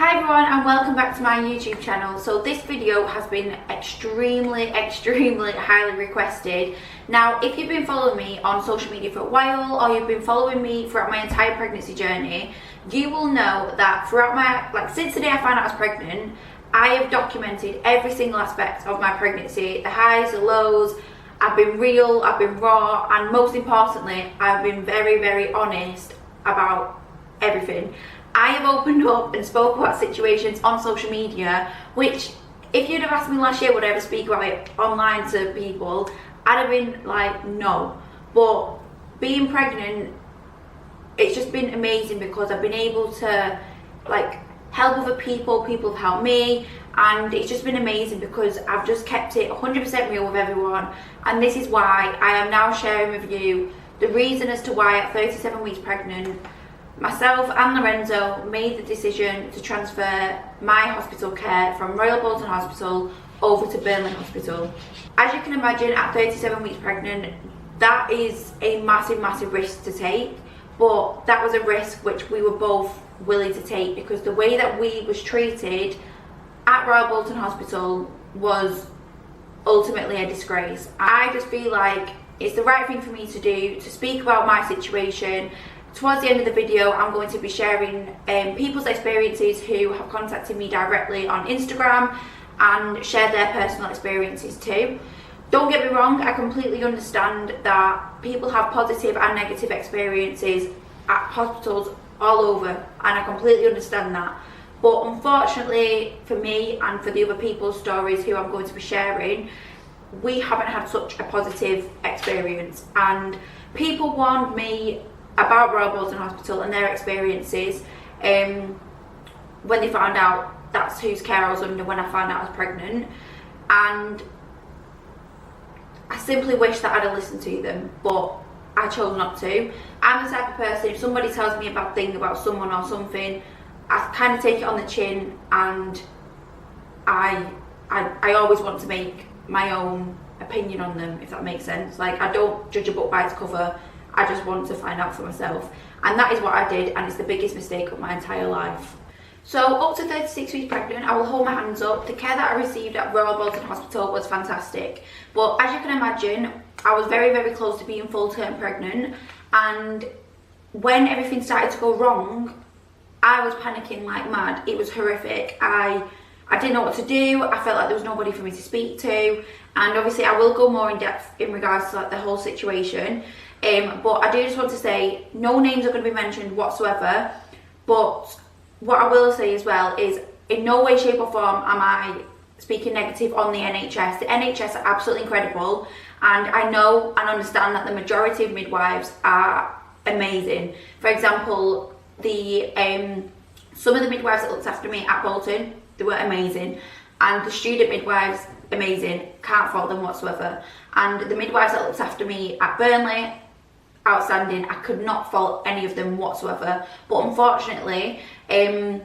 Hi everyone and welcome back to my YouTube channel. So this video has been extremely highly requested. Now if you've been following me on social media for a while or you've been following me throughout my entire pregnancy journey, you will know that throughout since the day I found out I was pregnant, I have documented every single aspect of my pregnancy, the highs, the lows. I've been real, I've been raw, and most importantly, I've been very honest about everything. I have opened up and spoke about situations on social media, which if you'd have asked me last year would I ever speak about it online to people, I'd have been like, no. But being pregnant, it's just been amazing because I've been able to help other people have helped me, and it's just been amazing because I've just kept it 100% real with everyone. And this is why I am now sharing with you the reason as to why at 37 weeks pregnant, myself and Lorenzo made the decision to transfer my hospital care from Royal Bolton Hospital over to Burnley Hospital. As you can imagine, at 37 weeks pregnant, that is a massive risk to take, but that was a risk which we were both willing to take because the way that we was treated at Royal Bolton Hospital was ultimately a disgrace. I just feel like it's the right thing for me to do, to speak about my situation. Towards the end of the video, I'm going to be sharing people's experiences who have contacted me directly on Instagram and share their personal experiences too. Don't get me wrong, I completely understand that people have positive and negative experiences at hospitals all over, and I completely understand that. But unfortunately for me and for the other people's stories who I'm going to be sharing, we haven't had such a positive experience, and people warned me about Royal Bolton Hospital and their experiences when they found out that's whose care I was under when I found out I was pregnant, and I simply wish that I'd have listened to them, but I chose not to. I'm the type of person, if somebody tells me a bad thing about someone or something, I kind of take it on the chin, and I always want to make my own opinion on them, if that makes sense. Like, I don't judge a book by its cover, I just want to find out for myself, and that is what I did, and it's the biggest mistake of my entire life. So up to 36 weeks pregnant, I will hold my hands up, the care that I received at Royal Bolton Hospital was fantastic. But as you can imagine, I was very close to being full-term pregnant, and when everything started to go wrong, I was panicking like mad. It was horrific. I didn't know what to do. I felt like there was nobody for me to speak to, and obviously I will go more in depth in regards to the whole situation. But I do just want to say, no names are going to be mentioned whatsoever, but what I will say as well is in no way, shape or form am I speaking negative on the NHS. The NHS are absolutely incredible, and I know and understand that the majority of midwives are amazing. For example, some of the midwives that looked after me at Bolton, they were amazing, and the student midwives, amazing, can't fault them whatsoever. And the midwives that looked after me at Burnley, outstanding, I could not fault any of them whatsoever. But unfortunately, a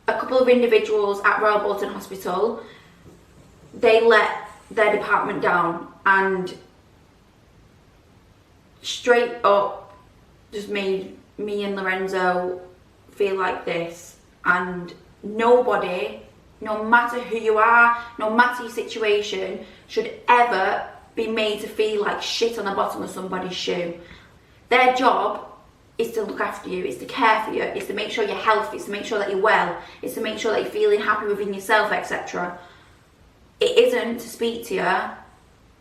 couple of individuals at Royal Bolton Hospital, they let their department down, and straight up just made me and Lorenzo feel like this. And nobody, no matter who you are, no matter your situation, should ever be made to feel like shit on the bottom of somebody's shoe. Their job is to look after you, is to care for you, is to make sure you're healthy, is to make sure that you're well, is to make sure that you're feeling happy within yourself, etc. It isn't to speak to you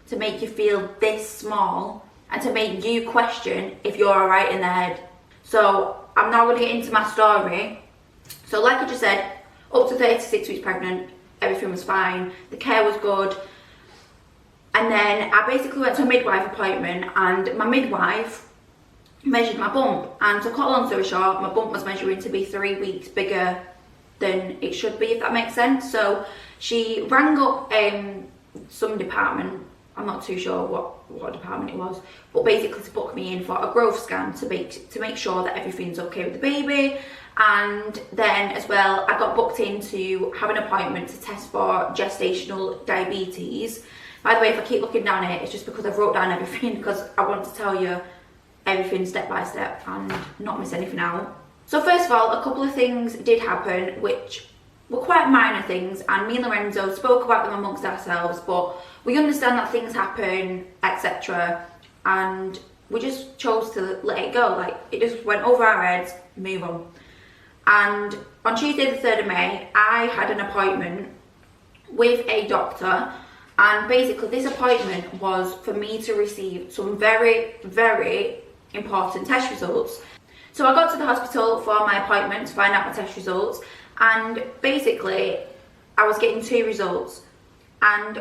to make you feel this small and to make you question if you're alright in the head. So I'm now going to get into my story. So like I just said, up to 36 weeks pregnant, everything was fine, the care was good. And then I basically went to a midwife appointment, and my midwife measured my bump, and to cut a long story short, my bump was measuring to be 3 weeks bigger than it should be, if that makes sense. So she rang up some department, I'm not too sure what department it was, but basically to book me in for a growth scan to make sure that everything's okay with the baby. And then as well, I got booked in to have an appointment to test for gestational diabetes. By the way, if I keep looking down here, it's just because I've wrote down everything, because I want to tell you everything step by step and not miss anything out. So first of all, a couple of things did happen which were quite minor things, and me and Lorenzo spoke about them amongst ourselves, but we understand that things happen, etc. And we just chose to let it go. Like, it just went over our heads, move on. And on Tuesday the 3rd of May, I had an appointment with a doctor, and basically this appointment was for me to receive some very, very important test results. So I got to the hospital for my appointment to find out my test results, and basically I was getting 2 results, and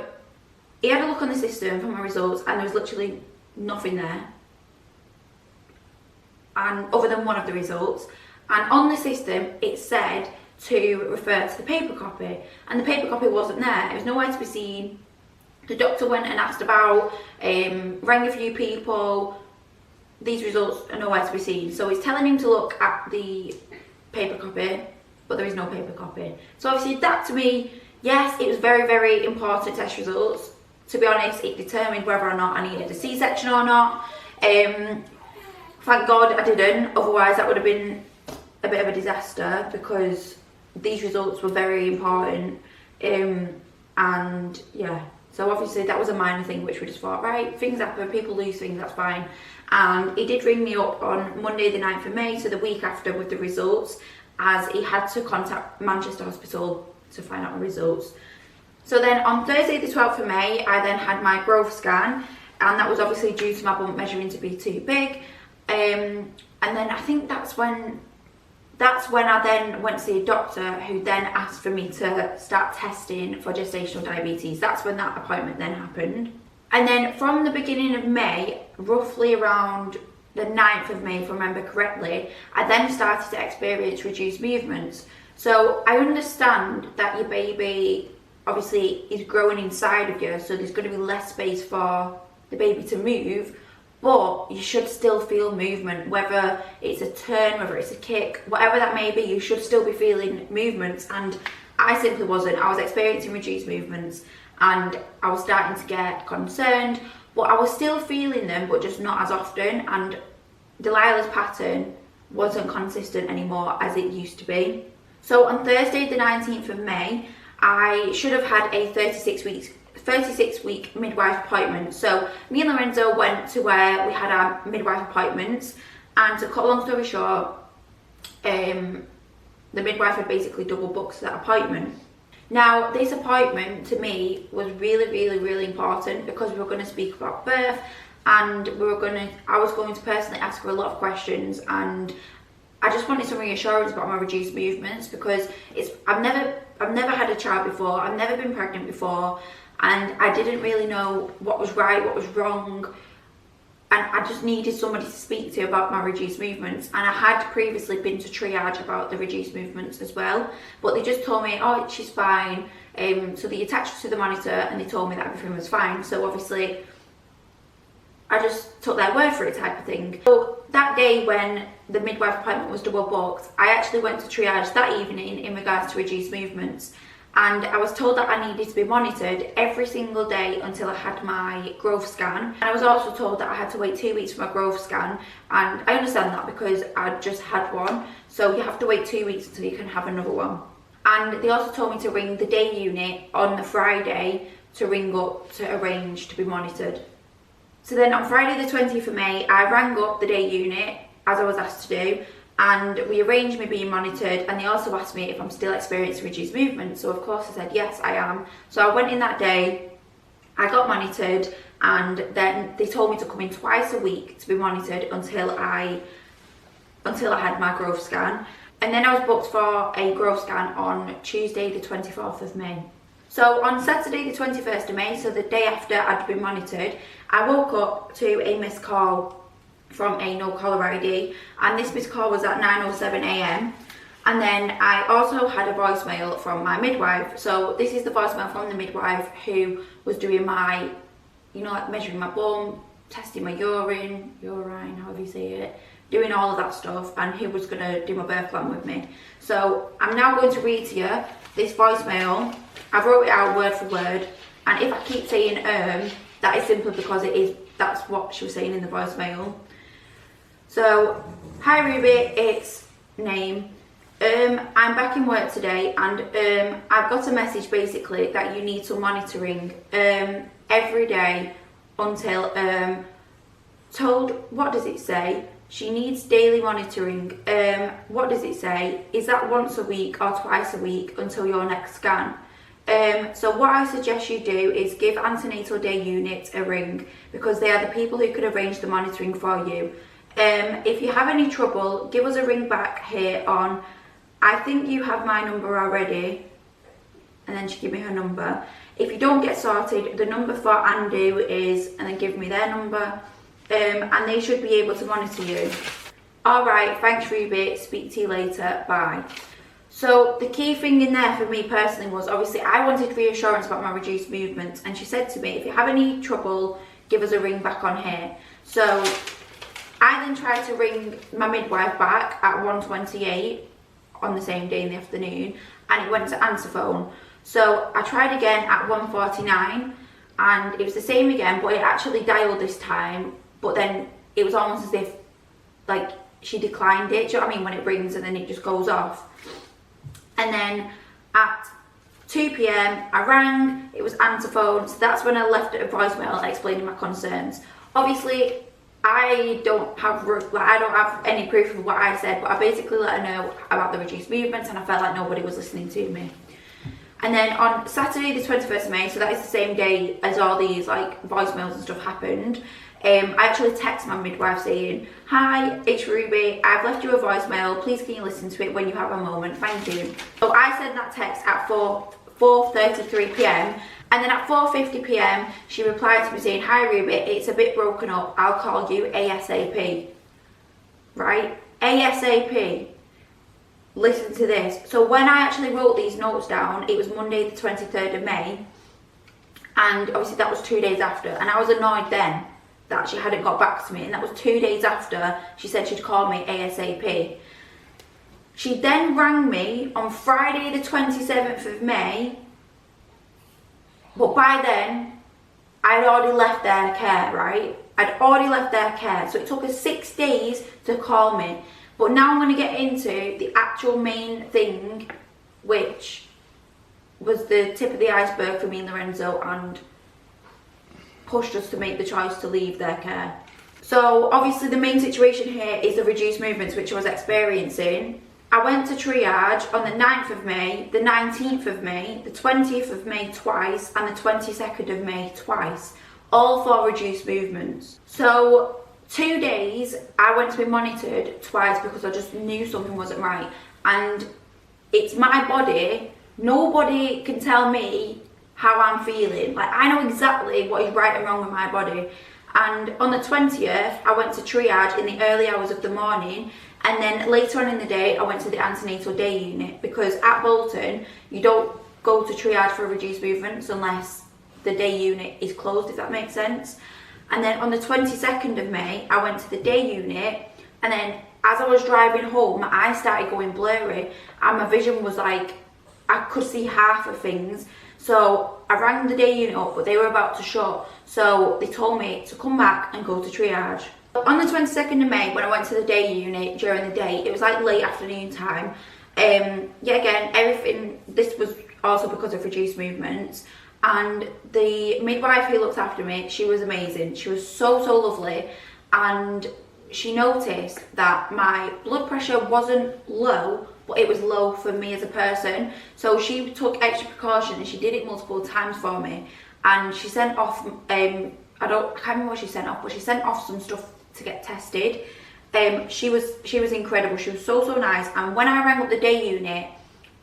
he had a look on the system for my results and there was literally nothing there, and other than one of the results, and on the system it said to refer to the paper copy, and the paper copy wasn't there. It was nowhere to be seen. The doctor went and asked about, rang a few people. These results are nowhere to be seen. So he's telling him to look at the paper copy, but there is no paper copy. So obviously that, to me, yes, it was very, very important test results. To be honest, it determined whether or not I needed a C-section or not. Thank God I didn't, otherwise that would have been a bit of a disaster, because these results were very important. And yeah, so obviously that was a minor thing which we just thought, right, things happen, people lose things, that's fine. And he did ring me up on Monday the 9th of May, so the week after, with the results, as he had to contact Manchester Hospital to find out the results. So then on Thursday the 12th of May, I then had my growth scan, and that was obviously due to my bump measuring to be too big. And then I think that's when I then went to see a doctor, who then asked for me to start testing for gestational diabetes. That's when that appointment then happened. And then from the beginning of May, roughly around the 9th of May, if I remember correctly, I then started to experience reduced movements. So I understand that your baby obviously is growing inside of you, so there's going to be less space for the baby to move, but you should still feel movement, whether it's a turn, whether it's a kick, whatever that may be, you should still be feeling movements. And I simply wasn't. I was experiencing reduced movements, and I was starting to get concerned, but I was still feeling them, but just not as often. And Delilah's pattern wasn't consistent anymore as it used to be. So on Thursday the 19th of May, I should have had a 36-week midwife appointment. So me and Lorenzo went to where we had our midwife appointments, and to cut a long story short, the midwife had basically double booked that appointment. Now, this appointment to me was really, really, really important, because we were going to speak about birth, and I was going to personally ask her a lot of questions, and I just wanted some reassurance about my reduced movements, because I've never had a child before, I've never been pregnant before, and I didn't really know what was right, what was wrong, and I just needed somebody to speak to about my reduced movements. And I had previously been to Triage about the reduced movements as well, but they just told me, oh, she's fine. So they attached her to the monitor and they told me that everything was fine. So obviously I just took their word for it, type of thing. So that day when the midwife appointment was double booked, I actually went to Triage that evening in regards to reduced movements. And I was told that I needed to be monitored every single day until I had my growth scan. And I was also told that I had to wait 2 weeks for my growth scan. And I understand that, because I just had one. So you have to wait 2 weeks until you can have another one. And they also told me to ring the day unit on the Friday to ring up to arrange to be monitored. So then on Friday the 20th of May, I rang up the day unit, as I was asked to do, and we arranged me being monitored, and they also asked me if I'm still experiencing reduced movement. So of course I said yes, I am. So I went in that day, I got monitored, and then they told me to come in twice a week to be monitored until I had my growth scan. And then I was booked for a growth scan on Tuesday the 24th of May. So on Saturday the 21st of May, so the day after I'd been monitored, I woke up to a missed call from a no caller ID, and this missed call was at 9:07 a.m. And then I also had a voicemail from my midwife. So this is the voicemail from the midwife who was doing my, like measuring my bum, testing my urine, however you say it, doing all of that stuff, and who was going to do my birth plan with me. So I'm now going to read to you this voicemail. I wrote it out word for word, and if I keep saying that is simply because that's what she was saying in the voicemail. So, hi Ruby, it's name. I'm back in work today, and I've got a message basically that you need some monitoring every day until told, what does it say? She needs daily monitoring. What does it say? Is that once a week or twice a week until your next scan? So what I suggest you do is give antenatal day unit a ring, because they are the people who could arrange the monitoring for you. If you have any trouble, give us a ring back here on, I think you have my number already, and then she give me her number. If you don't get sorted, the number for Andu is, and then give me their number, and they should be able to monitor you. Alright, thanks Ruby, speak to you later, bye. So the key thing in there for me personally was, obviously I wanted reassurance about my reduced movements, and she said to me, if you have any trouble, give us a ring back on here. So I then tried to ring my midwife back at 1:28 on the same day in the afternoon, and it went to answer phone. So I tried again at 1:49, and it was the same again, but it actually dialed this time, but then it was almost as if like she declined it. Do you know what I mean? When it rings and then it just goes off. And then at 2 p.m. I rang, it was answer phone, so that's when I left a voicemail explaining my concerns. Obviously I don't have any proof of what I said, but I basically let her know about the reduced movements, and I felt like nobody was listening to me. And then on Saturday the 21st of May, so that is the same day as all these like voicemails and stuff happened, I actually texted my midwife saying, hi, it's Ruby, I've left you a voicemail, please can you listen to it when you have a moment, thank you. So I sent that text at 4:33 p.m, and then at 4:50 p.m, she replied to me saying, hi Ruby, it's a bit broken up, I'll call you ASAP. Right? ASAP. Listen to this. So when I actually wrote these notes down, it was Monday the 23rd of May, and obviously that was 2 days after, and I was annoyed then that she hadn't got back to me, and that was 2 days after she said she'd call me ASAP. She then rang me on Friday the 27th of May, but by then I'd already left their care, right? I'd already left their care, so it took her 6 days to call me. But now I'm going to get into the actual main thing, which was the tip of the iceberg for me and Lorenzo and pushed us to make the choice to leave their care. So obviously the main situation here is the reduced movements which I was experiencing. I went to triage on the 9th of May, the 19th of May, the 20th of May twice, and the 22nd of May twice, all for reduced movements. So 2 days I went to be monitored twice because I just knew something wasn't right, and it's my body. Nobody can tell me how I'm feeling. Like, I know exactly what is right and wrong with my body. And on the 20th I went to triage in the early hours of the morning, and then later on in the day I went to the antenatal day unit, because at Bolton you don't go to triage for reduced movements unless the day unit is closed, if that makes sense. And then on the 22nd of May I went to the day unit, and then as I was driving home my eyes started going blurry and my vision was like, I could see half of things. So I rang the day unit up, but they were about to shut, so they told me to come back and go to triage. On the 22nd of May, when I went to the day unit during the day, it was like late afternoon time. Yet again, this was also because of reduced movements, and the midwife who looked after me, she was amazing. She was so lovely, and she noticed that my blood pressure wasn't low, but it was low for me as a person. So she took extra precaution, and she did it multiple times for me, and she sent off I can't remember what she sent off, but she sent off some stuff to get tested. She was incredible. She was so nice. And when I rang up the day unit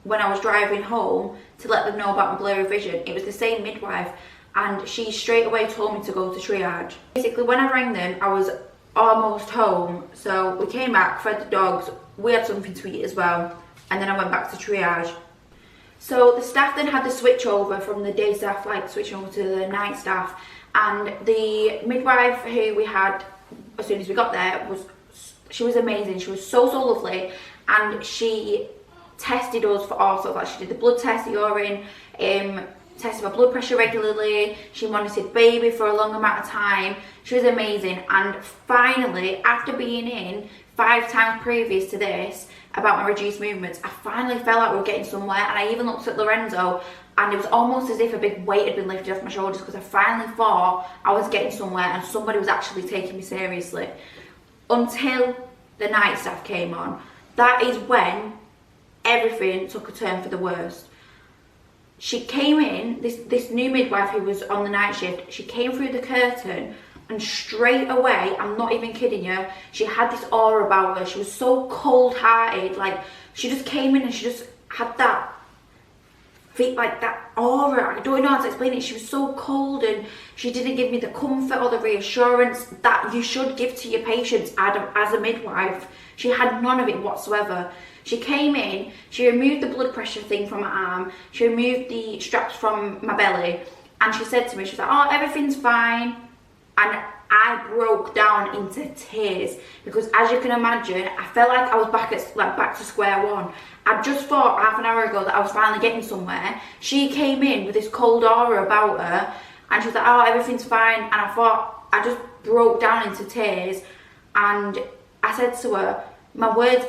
when I was driving home to let them know about my blurry vision, it was the same midwife, and she straight away told me to go to triage. Basically when I rang them I was almost home, so we came back, fed the dogs, we had something to eat as well, and then I went back to triage. So the staff then had the switch over from the day staff, like switching over to the night staff, and the midwife who we had as soon as we got there she was amazing. She was so lovely, and she tested us for all sorts. Like, she did the blood test, the urine, tested my blood pressure regularly. She monitored baby for a long amount of time. She was amazing. And finally, after being in 5 times previous to this about my reduced movements, I finally felt like we were getting somewhere. And I even looked at Lorenzo, and it was almost as if a big weight had been lifted off my shoulders, because I finally thought I was getting somewhere and somebody was actually taking me seriously. Until the night staff came on. That is when everything took a turn for the worst. She came in, this new midwife who was on the night shift, she came through the curtain, and straight away, I'm not even kidding you, she had this aura about her. She was so cold-hearted. Like, she just came in and she just had that like that aura. I don't know how to explain it. She was so cold, and she didn't give me the comfort or the reassurance that you should give to your patients as a midwife. She had none of it whatsoever. She came in, she removed the blood pressure thing from my arm, she removed the straps from my belly, and she said to me, she was like, oh, everything's fine. And I broke down into tears, because as you can imagine, I felt like I was back to square one. I just thought half an hour ago that I was finally getting somewhere. She came in with this cold aura about her, and she was like, oh, everything's fine. And I thought, I just broke down into tears, and I said to her, my words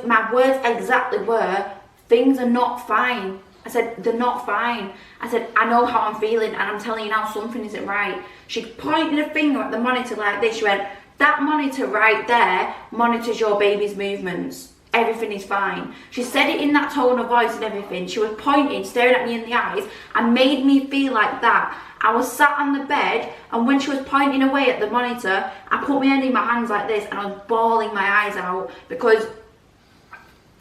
exactly were, things are not fine. I said, they're not fine. I said, I know how I'm feeling, and I'm telling you now, something isn't right. She pointed a finger at the monitor like this. She went, that monitor right there monitors your baby's movements. Everything is fine. She said it in that tone of voice and everything. She was pointing, staring at me in the eyes, and made me feel like that. I was sat on the bed, and when she was pointing away at the monitor, I put my head in my hands like this, and I was bawling my eyes out, because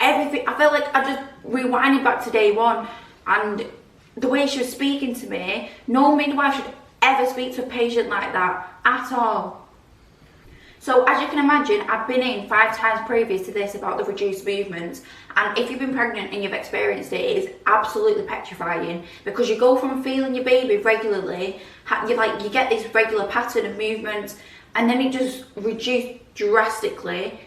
everything, I felt like I just rewinded back to day one. And the way she was speaking to me, no midwife should ever speak to a patient like that at all. So as you can imagine, I've been in 5 times previous to this about the reduced movements, and if you've been pregnant and you've experienced it, it is absolutely petrifying, because you go from feeling your baby regularly, you get this regular pattern of movements, and then it just reduced drastically.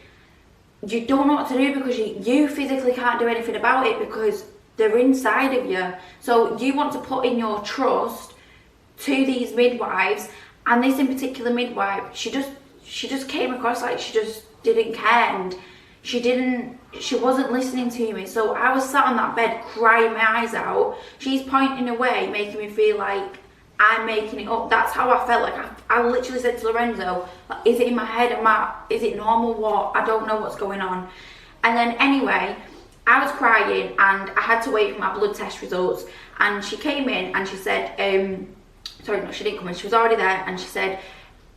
You don't know what to do, because you physically can't do anything about it, because they're inside of you. So you want to put in your trust to these midwives, and this in particular midwife, she just came across like she just didn't care, and she wasn't listening to me. So I was sat on that bed crying my eyes out. She's pointing away, making me feel like I'm making it up. That's how I felt. Like I literally said to Lorenzo, like, is it in my head? Is it normal? What? I don't know what's going on. And then anyway, I was crying, and I had to wait for my blood test results. And she came in and she said, sorry, no, she didn't come in. She was already there, and she said,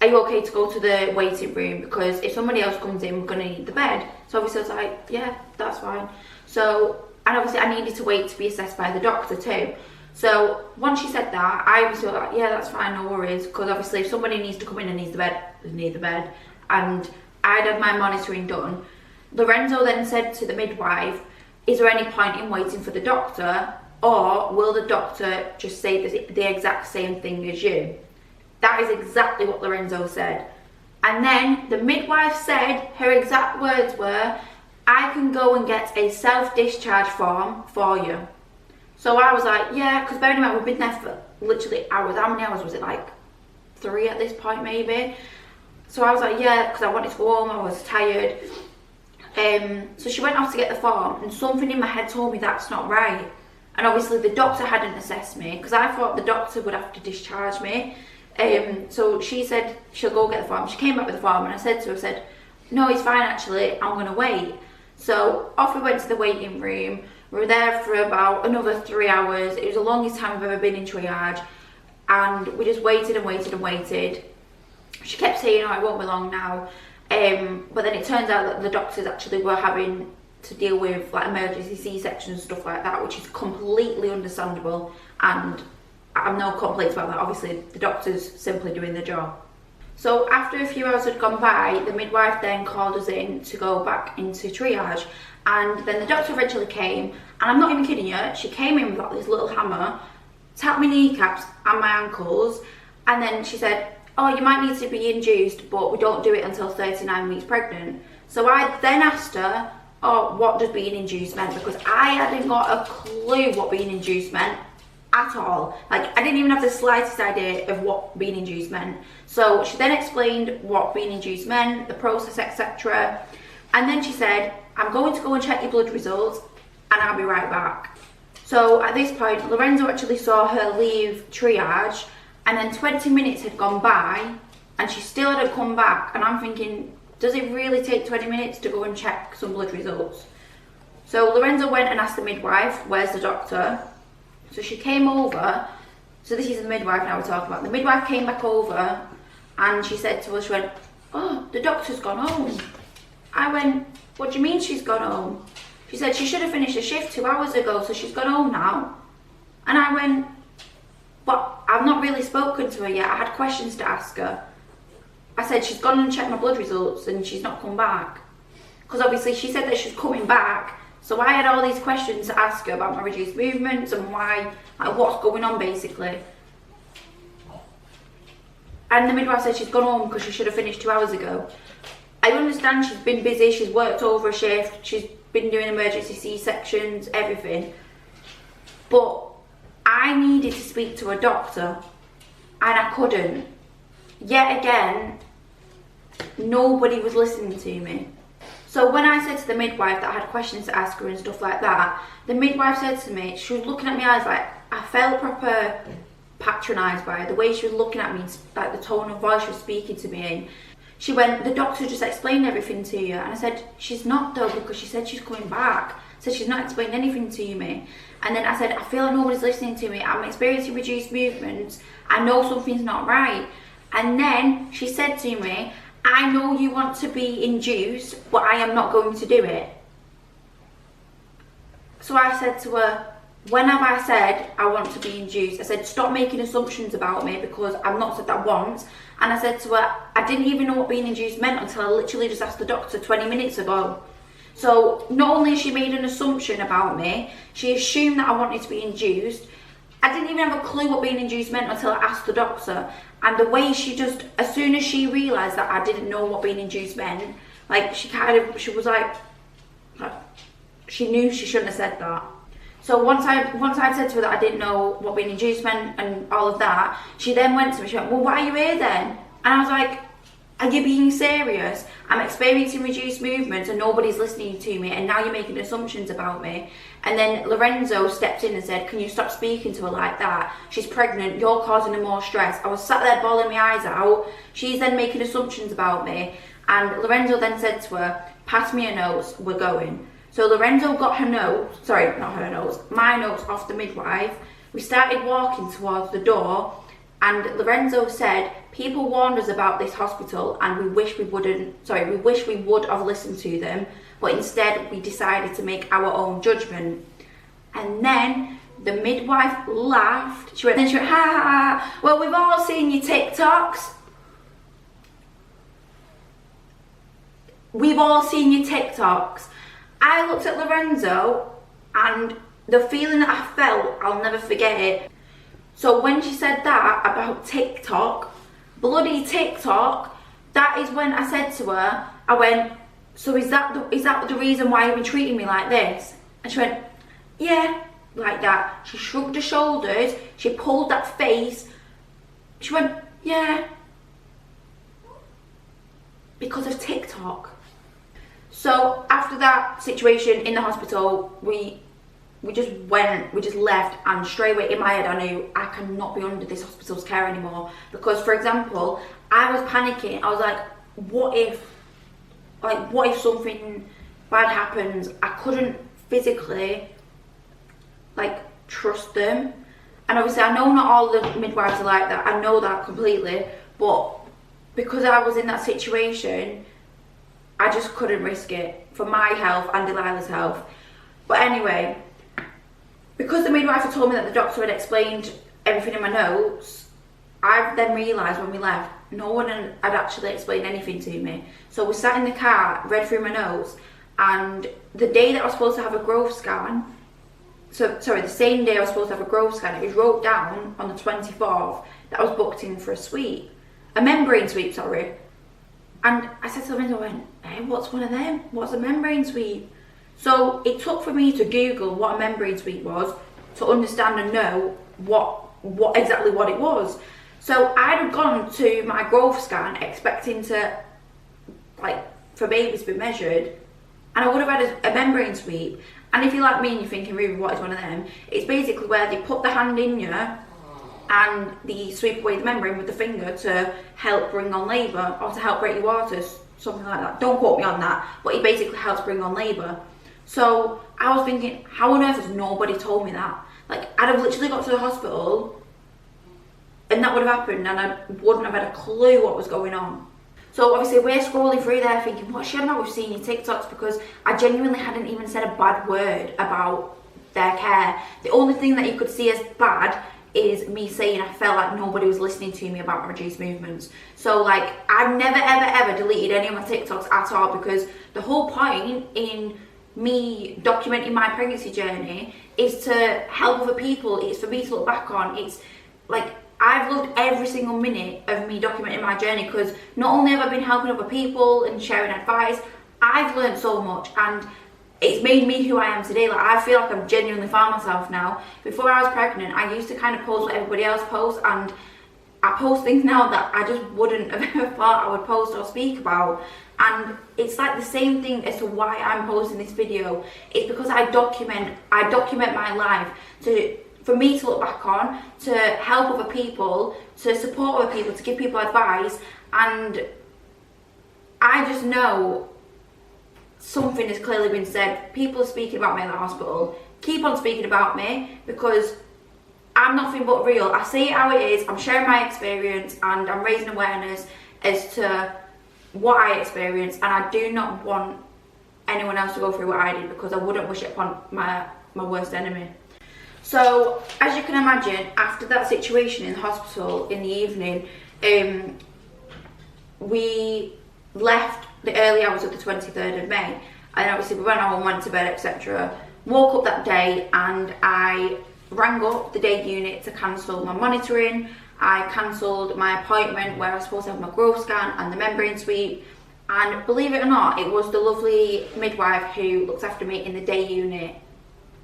are you okay to go to the waiting room, because if somebody else comes in, we're gonna need the bed. So obviously I was like, yeah, that's fine. So, and obviously I needed to wait to be assessed by the doctor too. So once she said that, I was like, yeah, that's fine, no worries, because obviously if somebody needs to come in and needs the bed, they need the bed. And I'd had my monitoring done. Lorenzo then said to the midwife, is there any point in waiting for the doctor, or will the doctor just say the exact same thing as you? That is exactly what Lorenzo said. And then the midwife said, her exact words were, I can go and get a self-discharge form for you. So I was like, yeah, because bearing in mind, we've been there for literally hours. How many hours was it? Like 3 at this point, maybe. So I was like, yeah, because I wanted to go home, I was tired. So she went off to get the form, and something in my head told me that's not right. And obviously the doctor hadn't assessed me, because I thought the doctor would have to discharge me. So she said she'll go get the form. She came back with the form, and I said to her, I said, no, it's fine actually, I'm going to wait. So off we went to the waiting room. We were there for about another 3 hours. It was the longest time I've ever been in triage, and we just waited and waited and waited. She kept saying, oh, it won't be long now. But then it turns out that the doctors actually were having to deal with like emergency C-sections and stuff like that, which is completely understandable, and I have no complaints about that. Obviously the doctor's simply doing their job. So after a few hours had gone by, the midwife then called us in to go back into triage, and then the doctor eventually came, and I'm not even kidding you, she came in with like this little hammer, tapped my kneecaps and my ankles, and then she said, oh, you might need to be induced, but we don't do it until 39 weeks pregnant. So I then asked her, oh, what does being induced meant? Because I hadn't got a clue what being induced meant at all. Like, I didn't even have the slightest idea of what being induced meant. So she then explained what being induced meant, the process, etc. And then she said, I'm going to go and check your blood results and I'll be right back. So at this point, Lorenzo actually saw her leave triage, and then 20 minutes had gone by and she still hadn't come back. And I'm thinking, does it really take 20 minutes to go and check some blood results? So Lorenzo went and asked the midwife, where's the doctor? So she came over. So this is the midwife now we're talking about. The midwife came back over and she said to us, she went, oh, the doctor's gone home. I went, what do you mean she's gone home? She said she should have finished the shift 2 hours ago, so she's gone home now. And I went, but I've not really spoken to her yet. I had questions to ask her. I said, she's gone and checked my blood results and she's not come back. Because obviously she said that she's coming back. So I had all these questions to ask her about my reduced movements and why, like, what's going on basically. And the midwife said she's gone home because she should have finished 2 hours ago. I understand she's been busy, she's worked over a shift, she's been doing emergency C-sections, everything. But I needed to speak to a doctor and I couldn't. Yet again, nobody was listening to me. So when I said to the midwife that I had questions to ask her and stuff like that, the midwife said to me, she was looking at my eyes like, I felt proper patronised by her, the way she was looking at me, like the tone of voice she was speaking to me in. She went, the doctor just explained everything to you. And I said, she's not though, because she said she's coming back. I said, she's not explained anything to me. And then I said, I feel like nobody's listening to me. I'm experiencing reduced movements. I know something's not right. And then she said to me, I know you want to be induced, but I am not going to do it. So I said to her, when have I said I want to be induced? I said, stop making assumptions about me, because I've not said that once. And I said to her, I didn't even know what being induced meant until I literally just asked the doctor 20 minutes ago. So not only has she made an assumption about me, she assumed that I wanted to be induced. I didn't even have a clue what being induced meant until I asked the doctor. And the way she just, as soon as she realised that I didn't know what being induced meant, like she was like, she knew she shouldn't have said that. So once I'd said to her that I didn't know what being induced meant and all of that, she then went to me, she went, well, why are you here then? And I was like, are you being serious? I'm experiencing reduced movements and nobody's listening to me, and now you're making assumptions about me. And then Lorenzo stepped in and said, can you stop speaking to her like that? She's pregnant, you're causing her more stress. I was sat there bawling my eyes out. She's then making assumptions about me. And Lorenzo then said to her, pass me her notes, we're going. So Lorenzo got her notes, sorry, not her notes, my notes off the midwife. We started walking towards the door, and Lorenzo said, people warned us about this hospital and we wish we would have listened to them, but instead we decided to make our own judgment. And then the midwife laughed. She went, ha ha ha, well, we've all seen your TikToks. We've all seen your TikToks. I looked at Lorenzo, and the feeling that I felt, I'll never forget it. So when she said that about TikTok, bloody TikTok, that is when I said to her, I went, so is that the reason why you've been treating me like this? And she went, yeah, like that. She shrugged her shoulders, she pulled that face. She went, yeah, because of TikTok. So after that situation in the hospital, we just left, and straight away in my head I knew I cannot be under this hospital's care anymore. Because, for example, I was panicking. I was like, what if something bad happens? I couldn't physically trust them. And obviously I know not all the midwives are like that, I know that completely, but because I was in that situation, I just couldn't risk it for my health and Delilah's health. But anyway, because the midwife had told me that the doctor had explained everything in my notes, I then realised when we left, no one had actually explained anything to me. So we sat in the car, read through my notes, and the day that I was supposed to have a growth scan, the same day I was supposed to have a growth scan, it was wrote down on the 24th that I was booked in for a membrane sweep, sorry. And I said to Lorenzo, I went, hey, what's one of them? What's a membrane sweep? So it took for me to Google what a membrane sweep was to understand and know exactly what it was. So I'd have gone to my growth scan expecting to, like, for babies to be measured, and I would have had a membrane sweep. And if you're like me and you're thinking, Ruby, what is one of them? It's basically where they put the hand in you and they sweep away the membrane with the finger to help bring on labour, or to help break your waters, something like that. Don't quote me on that, but it basically helps bring on labour. So I was thinking, how on earth has nobody told me that? Like, I'd have literally got to the hospital and that would have happened, and I wouldn't have had a clue what was going on. So obviously we're scrolling through there thinking, what's she on about with seeing your TikToks? Because I genuinely hadn't even said a bad word about their care. The only thing that you could see as bad is me saying I felt like nobody was listening to me about my reduced movements. So like, I've never ever deleted any of my TikToks at all, because the whole point in me documenting my pregnancy journey is to help other people. It's for me to look back on. It's like, I've loved every single minute of me documenting my journey, because not only have I been helping other people and sharing advice, I've learned so much, and it's made me who I am today. Like, I feel like I've genuinely found myself now. Before I was pregnant, I used to kind of post what everybody else posts, and I post things now that I just wouldn't have ever thought I would post or speak about. And it's like the same thing as to why I'm posting this video. It's because I document my life for me to look back on, to help other people, to support other people, to give people advice. And I just know something has clearly been said. People are speaking about me in the hospital. Keep on speaking about me, because I'm nothing but real. I say it how it is. I'm sharing my experience, and I'm raising awareness as to what I experienced, and I do not want anyone else to go through what I did, because I wouldn't wish it upon my worst enemy. So, as you can imagine, after that situation in the hospital in the evening, we left the early hours of the 23rd of May, and obviously we went home, went to bed, etc. Woke up that day and I rang up the day unit to cancel my monitoring. I cancelled my appointment where I was supposed to have my growth scan and the membrane sweep, and believe it or not, it was the lovely midwife who looks after me in the day unit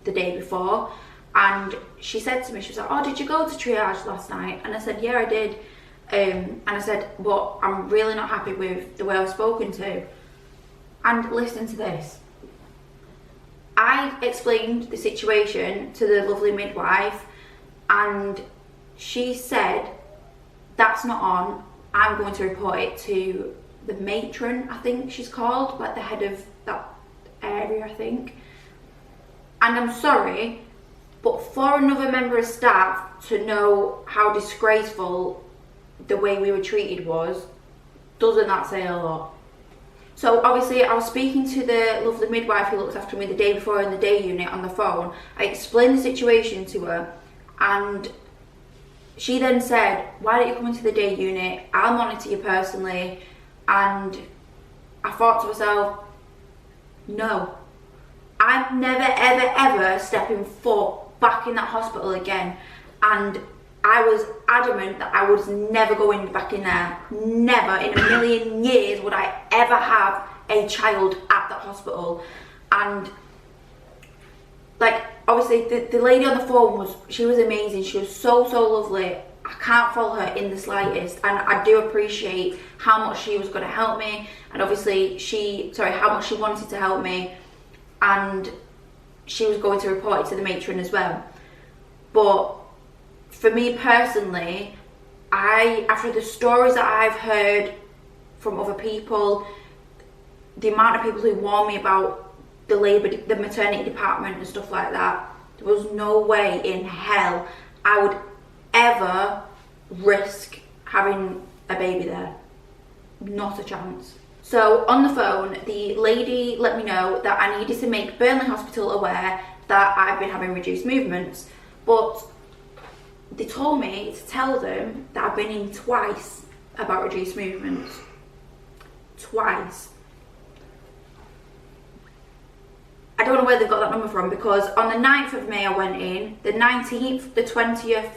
the day before. And she said to me, she was like, oh, did you go to triage last night? And I said, yeah, I did. And I said, but I'm really not happy with the way I was spoken to. And listen to this. I explained the situation to the lovely midwife, and she said, that's not on. I'm going to report it to the matron, I think she's called, like the head of that area, I think. And I'm sorry, but for another member of staff to know how disgraceful the way we were treated was, doesn't that say a lot? So obviously I was speaking to the lovely midwife who looked after me the day before in the day unit on the phone. I explained the situation to her, and she then said, why don't you come into the day unit? I'll monitor you personally. And I thought to myself, no, I'm never ever stepping foot back in that hospital again. And I was adamant that I was never going back in there. Never in a million years would I ever have a child at that hospital. And like, obviously the lady on the phone she was amazing. She was so lovely. I can't fault her in the slightest, and I do appreciate how much she was going to help me, and obviously how much she wanted to help me, and she was going to report it to the matron as well. But for me personally, after the stories that I've heard from other people, the amount of people who warn me about the maternity department and stuff like that, there was no way in hell I would ever risk having a baby there. Not a chance. So on the phone, the lady let me know that I needed to make Burnley Hospital aware that I've been having reduced movements, but they told me to tell them that I've been in twice about reduced movements. Twice. I don't know where they've got that number from, because on the 9th of May I went in, the 19th, the 20th,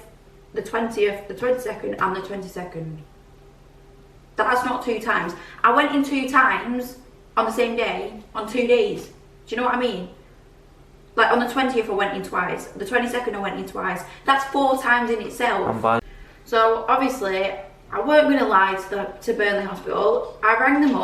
the 20th, the 22nd and the 22nd. That's not 2 times. I went in 2 times on the same day, on 2 days. Do you know what I mean? like on the 20th I went in twice, the 22nd I went in twice. That's 4 times in itself. So obviously I weren't going to lie to Burnley Hospital. I rang them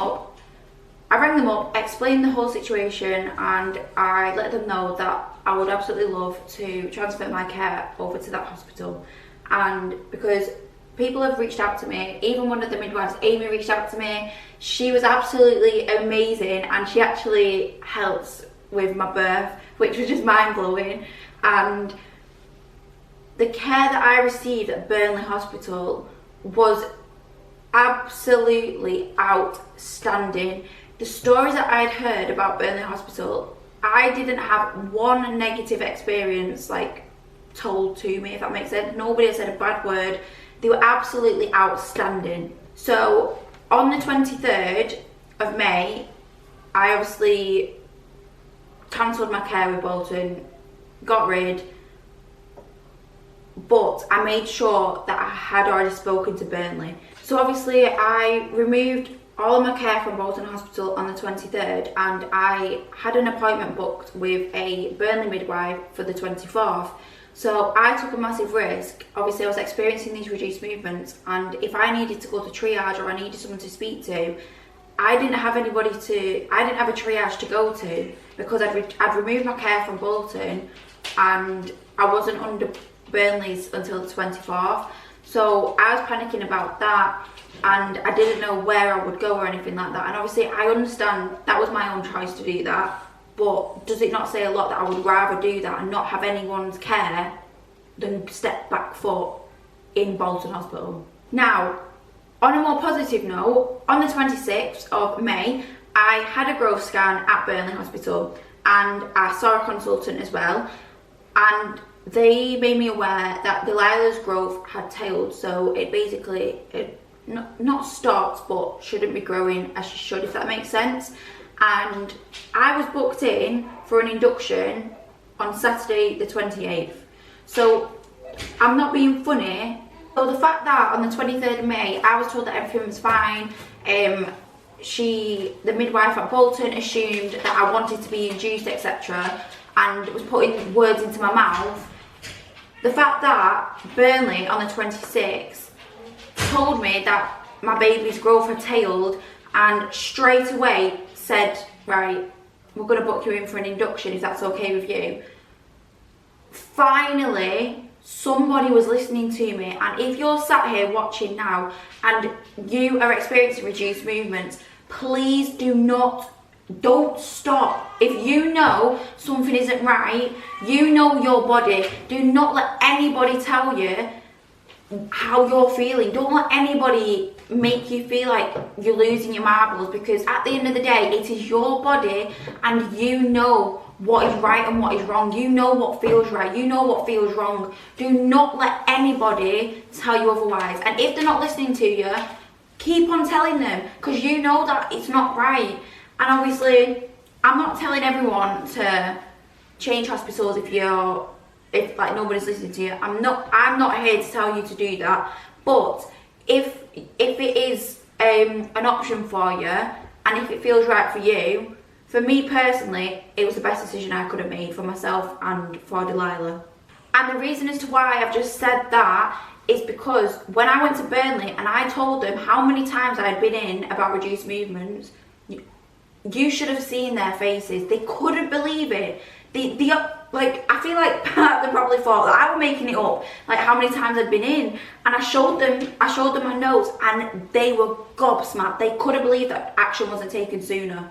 up, explained the whole situation, and I let them know that I would absolutely love to transfer my care over to that hospital. And because people have reached out to me, even one of the midwives, Amy, reached out to me. She was absolutely amazing, and she actually helped with my birth, which was just mind-blowing. And the care that I received at Burnley Hospital was absolutely outstanding. The stories that I had heard about Burnley Hospital, I didn't have one negative experience like told to me, if that makes sense. Nobody had said a bad word. They were absolutely outstanding. So on the 23rd of May, I obviously cancelled my care with Bolton, got rid, but I made sure that I had already spoken to Burnley. So obviously I removed all of my care from Bolton Hospital on the 23rd, and I had an appointment booked with a Burnley midwife for the 24th. So I took a massive risk. Obviously I was experiencing these reduced movements, and if I needed to go to triage or I needed someone to speak to, I didn't have a triage to go to, because I'd removed my care from Bolton and I wasn't under Burnley's until the 24th. So I was panicking about that, and I didn't know where I would go or anything like that. And obviously I understand that was my own choice to do that, but does it not say a lot that I would rather do that and not have anyone's care than step back foot in Bolton Hospital? Now, on a more positive note, on the 26th of May, I had a growth scan at Burnley Hospital, and I saw a consultant as well, and they made me aware that Delilah's growth had tailed, so it basically not stopped, but shouldn't be growing as she should, if that makes sense. And I was booked in for an induction on Saturday the 28th. So I'm not being funny. So the fact that on the 23rd of May I was told that everything was fine, the midwife at Bolton assumed that I wanted to be induced, etc., and was putting words into my mouth. The fact that Burnley on the 26th told me that my baby's growth had tailed and straight away said, right, we're going to book you in for an induction if that's okay with you. Finally, somebody was listening to me. And if you're sat here watching now and you are experiencing reduced movements, please don't stop. If you know something isn't right, you know your body, do not let anybody tell you how you're feeling. Don't let anybody make you feel like you're losing your marbles, because at the end of the day, it is your body, and you know what is right and what is wrong. You know what feels right, you know what feels wrong. Do not let anybody tell you otherwise. And if they're not listening to you, keep on telling them, because you know that it's not right. And obviously I'm not telling everyone to change hospitals if like nobody's listening to you. I'm not here to tell you to do that. But if it is an option for you, and if it feels right for you, for me personally, it was the best decision I could have made for myself and for Delilah. And the reason as to why I've just said that is because when I went to Burnley and I told them how many times I had been in about reduced movements, you should have seen their faces. They couldn't believe it. I feel like they probably thought that I was making it up, like how many times I'd been in. And I showed them my notes, and they were gobsmacked. They couldn't believe that action wasn't taken sooner.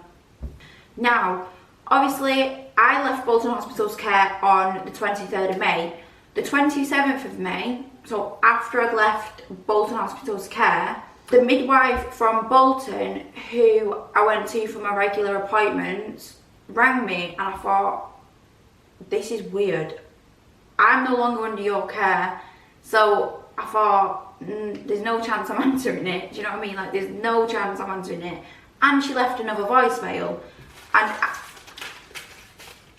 Now, obviously, I left Bolton Hospital's care on the 23rd of May. The 27th of May, so after I'd left Bolton Hospital's care, the midwife from Bolton, who I went to for my regular appointments, rang me, and I thought, this is weird. I'm no longer under your care. So I thought, there's no chance I'm answering it. Do you know what I mean? Like, there's no chance I'm answering it. And she left another voicemail. And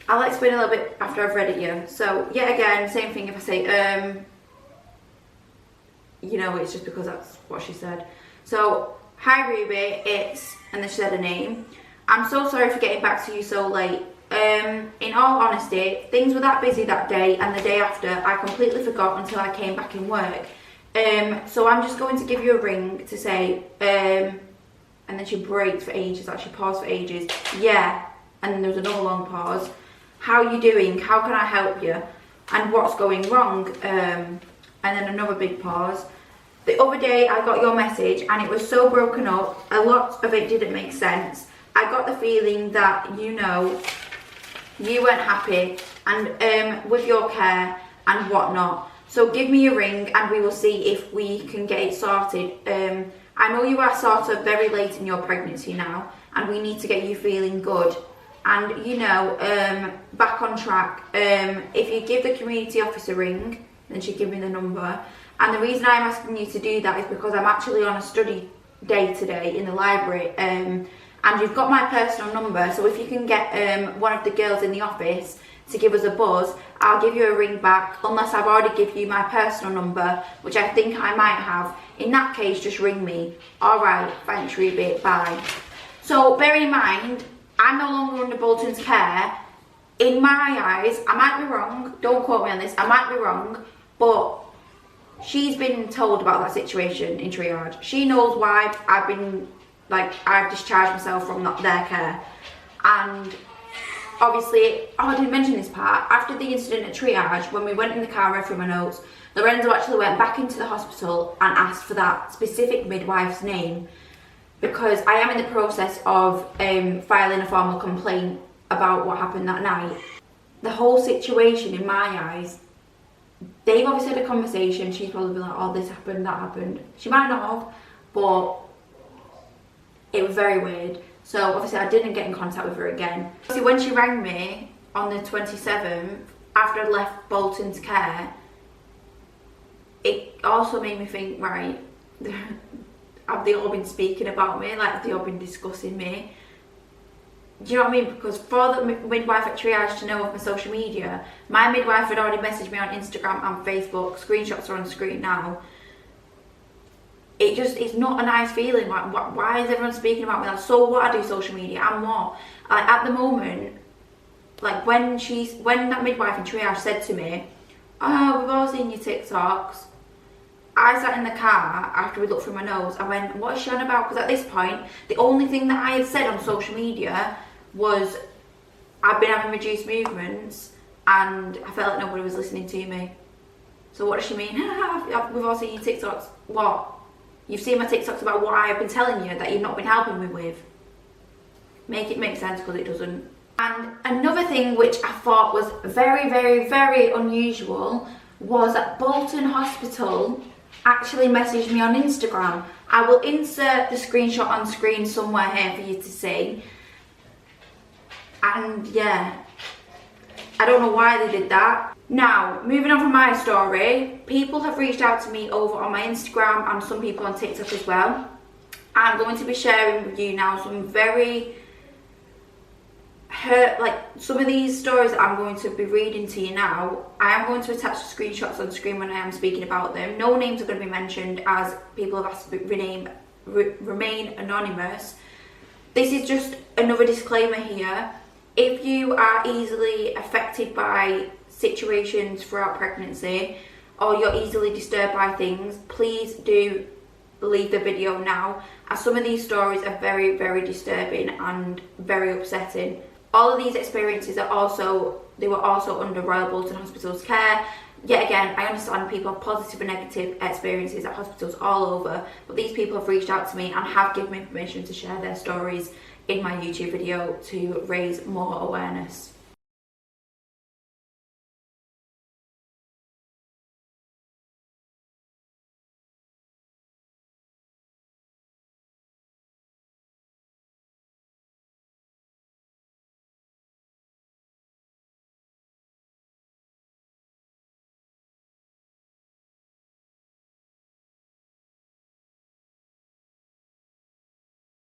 I'll explain a little bit after I've read it here. So, yet again, same thing if I say, it's just because that's what she said. So, hi Ruby, and then she said her name. I'm so sorry for getting back to you so late. in all honesty, things were that busy that day, and the day after I completely forgot until I came back in work. So I'm just going to give you a ring to say, and then she breaks for ages, like she paused for ages. Yeah, and then there was another long pause. How are you doing? How can I help you? And what's going wrong? And then another big pause. The other day I got your message and it was so broken up, a lot of it didn't make sense. I got the feeling that, you know, you weren't happy and with your care and whatnot. So give me a ring and we will see if we can get it sorted. I know you are sort of very late in your pregnancy now and we need to get you feeling good. And, you know, back on track. If you give the community office a ring, then she'd give me the number. And the reason I'm asking you to do that is because I'm actually on a study day today in the library. And you've got my personal number, so if you can get one of the girls in the office to give us a buzz, I'll give you a ring back, unless I've already given you my personal number, which I think I might have. In that case, just ring me. Alright, thanks Ruby, bye. So bear in mind, I'm no longer under Bolton's care. In my eyes, I might be wrong, don't quote me on this, I might be wrong, but she's been told about that situation in Triage. She knows why I've discharged myself from their care. And obviously, I didn't mention this part, after the incident at Triage, when we went in the car, read through my notes, Lorenzo actually went back into the hospital and asked for that specific midwife's name, because I am in the process of filing a formal complaint about what happened that night. The whole situation, in my eyes, they've obviously had a conversation. She's probably been like, oh, this happened, that happened. She might not have, but it was very weird. So obviously I didn't get in contact with her again. See, when she rang me on the 27th, after I'd left Bolton's care, it also made me think, right, have they all been speaking about me? Like, have they all been discussing me? Do you know what I mean? Because for the midwife at Triage to know of my social media, my midwife had already messaged me on Instagram and Facebook. Screenshots are on the screen now. It's not a nice feeling. Like, why is everyone speaking about me? Like, so what? I do social media, I'm what? Like, at the moment, like when that midwife in Triage said to me, oh, we've all seen your TikToks, I sat in the car after we looked through my notes. I went, what is she on about? Because at this point, the only thing that I had said on social media was I've been having reduced movements and I felt like nobody was listening to me. So what does she mean? We've all seen your TikToks. What? You've seen my TikToks about what I've been telling you that you've not been helping me with. Make it make sense, because it doesn't. And another thing which I thought was very, very, very unusual was that Bolton Hospital actually messaged me on Instagram. I will insert the screenshot on screen somewhere here for you to see. And yeah, I don't know why they did that. Now, moving on from my story, people have reached out to me over on my Instagram and some people on TikTok as well. I'm going to be sharing with you now some very some of these stories that I'm going to be reading to you now. I am going to attach the screenshots on screen when I am speaking about them. No names are going to be mentioned, as people have asked to remain anonymous. This is just another disclaimer here. If you are easily affected by situations throughout pregnancy, or you're easily disturbed by things, please do leave the video now, as some of these stories are very, very disturbing and very upsetting. All of these experiences were also under Royal Bolton Hospital's care. Yet again, I understand people have positive and negative experiences at hospitals all over, but these people have reached out to me and have given me permission to share their stories in my YouTube video to raise more awareness.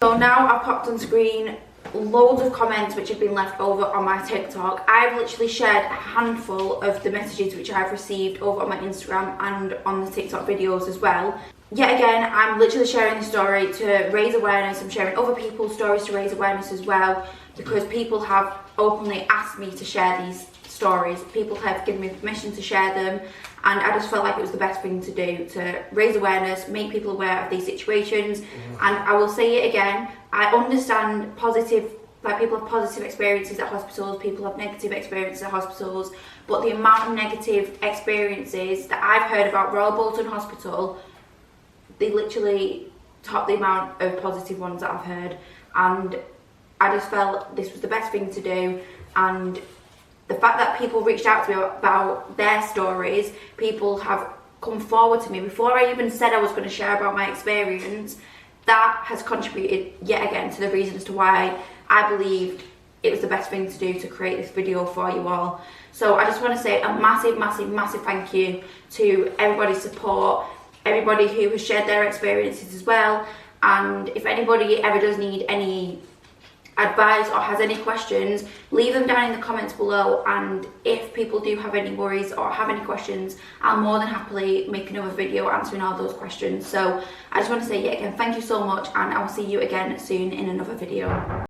So now I've popped on screen loads of comments which have been left over on my TikTok. I've literally shared a handful of the messages which I've received over on my Instagram and on the TikTok videos as well. Yet again, I'm literally sharing the story to raise awareness. I'm sharing other people's stories to raise awareness as well. because people have openly asked me to share these stories. People have given me permission to share them, and I just felt like it was the best thing to do, to raise awareness, make people aware of these situations. And I will say it again, I understand positive, like people have positive experiences at hospitals, people have negative experiences at hospitals, but the amount of negative experiences that I've heard about Royal Bolton Hospital, they literally top the amount of positive ones that I've heard. And I just felt this was the best thing to do. And the fact that people reached out to me about their stories, people have come forward to me before I even said I was going to share about my experience, that has contributed yet again to the reason as to why I believed it was the best thing to do to create this video for you all. So I just want to say a massive, massive, massive thank you to everybody's support, everybody who has shared their experiences as well. And if anybody ever does need any advice or has any questions, leave them down in the comments below, and if people do have any worries or have any questions, I'll more than happily make another video answering all those questions. So I just want to say yet again thank you so much, and I'll see you again soon in another video.